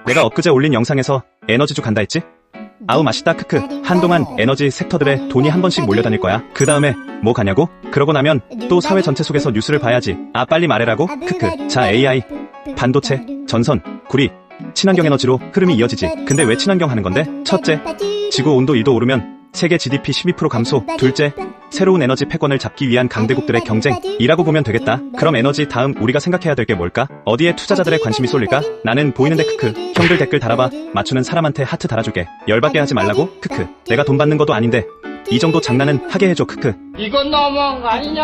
내가 엊그제 올린 영상에서 에너지주 간다 했지? 아우 맛있다 크크. 한동안 에너지 섹터들에 돈이 한 번씩 몰려다닐 거야. 그 다음에 뭐 가냐고? 그러고 나면 또 사회 전체 속에서 뉴스를 봐야지. 아 빨리 말해라고? 크크. 자 AI, 반도체, 전선, 구리, 친환경 에너지로 흐름이 이어지지. 근데 왜 친환경 하는 건데? 첫째, 지구 온도 2도 오르면 세계 GDP 12% 감소. 둘째, 새로운 에너지 패권을 잡기 위한 강대국들의 경쟁이라고 보면 되겠다. 그럼 에너지 다음 우리가 생각해야 될 게 뭘까? 어디에 투자자들의 관심이 쏠릴까? 나는 보이는데 크크. 형들 댓글 달아봐. 맞추는 사람한테 하트 달아줄게. 열받게 하지 말라고? 크크. 내가 돈 받는 것도 아닌데 이 정도 장난은 하게 해줘 크크. 이건 너무한 거 아니냐?